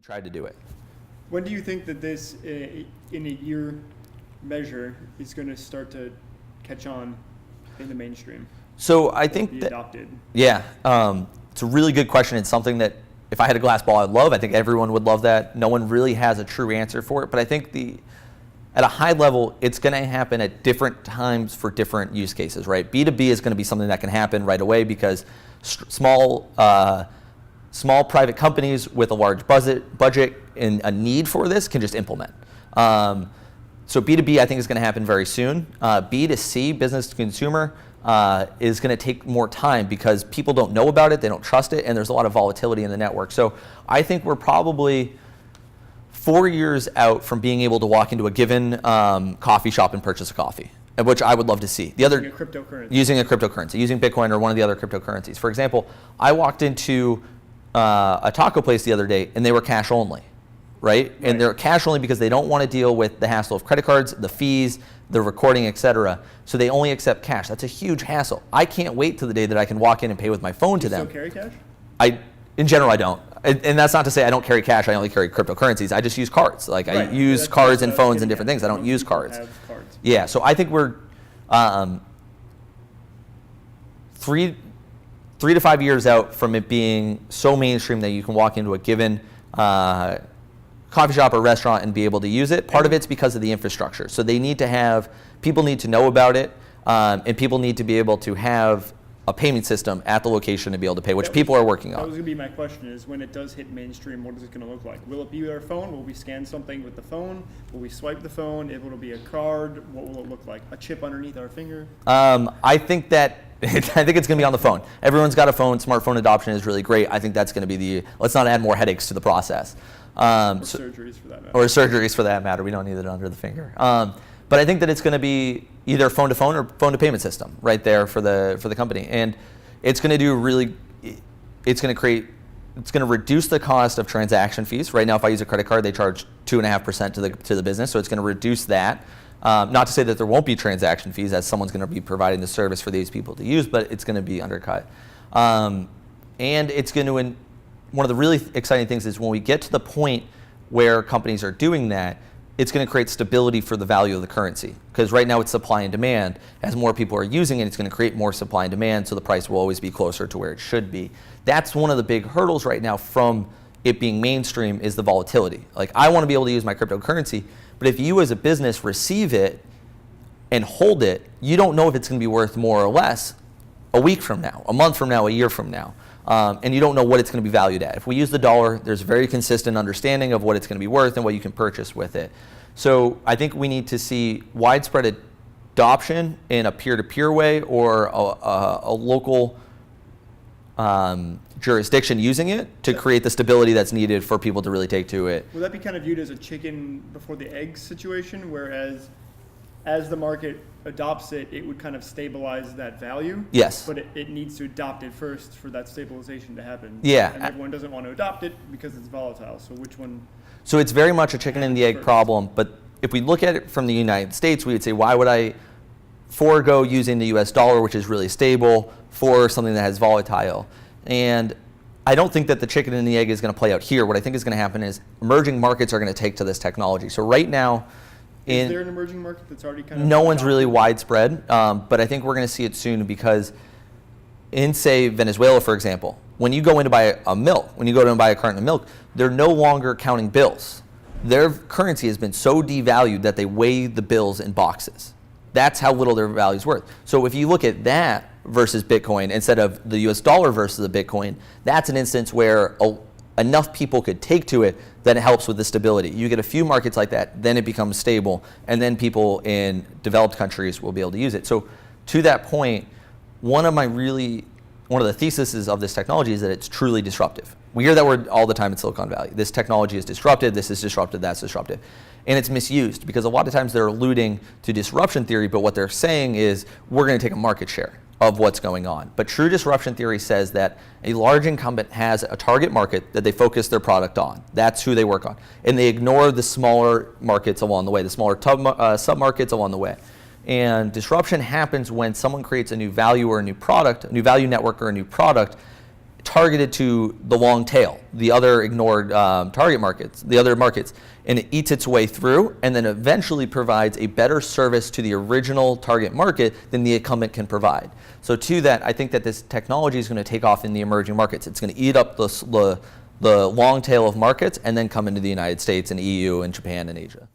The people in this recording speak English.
tried to do it. When do you think that this, in a year measure, is going to start to catch on in the mainstream? So I think be that, adopted? Yeah, it's a really good question. It's something that if I had a glass ball, I'd love. I think everyone would love that. No one really has a true answer for it, but I think at a high level, it's going to happen at different times for different use cases, right? B2B is going to be something that can happen right away because small private companies with a large budget and a need for this can just implement. So B2B, I think, is going to happen very soon. B2C, business to consumer, is going to take more time because people don't know about it, they don't trust it, and there's a lot of volatility in the network. So I think we're probably 4 years out from being able to walk into a given coffee shop and purchase a coffee, which I would love to see. Using a cryptocurrency. Using a cryptocurrency, using Bitcoin or one of the other cryptocurrencies. For example, I walked into a taco place the other day and they were cash only, right? And they're cash only because they don't want to deal with the hassle of credit cards, the fees, the recording, etc. So they only accept cash. That's a huge hassle. I can't wait till the day that I can walk in and pay with my phone to them. Do you still carry cash? In general, I don't. And that's not to say I don't carry cash, I only carry cryptocurrencies. I just use cards. Like I use cards and phones and different things. I don't use cards. Yeah, so I think we're 3 to 5 years out from it being so mainstream that you can walk into a given coffee shop or restaurant and be able to use it. Part of it's because of the infrastructure. So they need to have, people need to know about it, and people need to be able to have a payment system at the location to be able to pay, which people are working on. That was going to be my question, is when it does hit mainstream, what is it going to look like? Will it be with our phone? Will we scan something with the phone? Will we swipe the phone? Will it be a card? What will it look like? A chip underneath our finger? I think it's going to be on the phone. Everyone's got a phone. Smartphone adoption is really great. I think that's going to be let's not add more headaches to the process. Or surgeries for that matter. Or surgeries for that matter. We don't need it under the finger. But I think that it's going to be either phone to phone or phone to payment system right there for the company, and it's going to do it's going to reduce the cost of transaction fees. Right now, if I use a credit card, they charge 2.5% to the business, so it's going to reduce that. Not to say that there won't be transaction fees, as someone's going to be providing the service for these people to use, but it's going to be undercut. And it's going to, one of the really exciting things is when we get to the point where companies are doing that, it's going to create stability for the value of the currency. Because right now it's supply and demand. As more people are using it, it's going to create more supply and demand, so the price will always be closer to where it should be. That's one of the big hurdles right now from it being mainstream is the volatility. Like, I want to be able to use my cryptocurrency, but if you as a business receive it and hold it, you don't know if it's going to be worth more or less a week from now, a month from now, a year from now. And you don't know what it's going to be valued at. If we use the dollar, there's a very consistent understanding of what it's going to be worth and what you can purchase with it. So I think we need to see widespread adoption in a peer-to-peer way or a local jurisdiction using it to create the stability that's needed for people to really take to it. Will that be kind of viewed as a chicken before the egg situation, whereas as the market adopts it, it would kind of stabilize that value? Yes. But it needs to adopt it first for that stabilization to happen. Yeah. And everyone doesn't want to adopt it because it's volatile. So which one? So it's very much a chicken and the egg problem, but if we look at it from the United States, we would say, why would I forego using the US dollar, which is really stable, for something that has volatile? And I don't think that the chicken and the egg is going to play out here. What I think is going to happen is emerging markets are going to take to this technology. So right now, is there an emerging market that's already kind of... No one's really widespread, but I think we're going to see it soon because in, say, Venezuela, for example, when you go in to buy a milk, when you go to buy a carton of milk, they're no longer counting bills. Their currency has been so devalued that they weigh the bills in boxes. That's how little their value is worth. So if you look at that versus Bitcoin instead of the US dollar versus the Bitcoin, that's an instance where enough people could take to it that it helps with the stability. You get a few markets like that, then it becomes stable, and then people in developed countries will be able to use it. So to that point, one of the theses of this technology is that it's truly disruptive. We hear that word all the time in Silicon Valley. This technology is disruptive, this is disruptive, that's disruptive. And it's misused because a lot of times they're alluding to disruption theory, but what they're saying is we're going to take a market share of what's going on. But true disruption theory says that a large incumbent has a target market that they focus their product on. That's who they work on. And they ignore the smaller markets along the way, the smaller sub-markets along the way. And disruption happens when someone creates a new value or a new product, a new value network or a new product targeted to the long tail, the other ignored target markets, the other markets, and it eats its way through and then eventually provides a better service to the original target market than the incumbent can provide. So to that, I think that this technology is going to take off in the emerging markets. It's going to eat up the long tail of markets and then come into the United States and EU and Japan and Asia.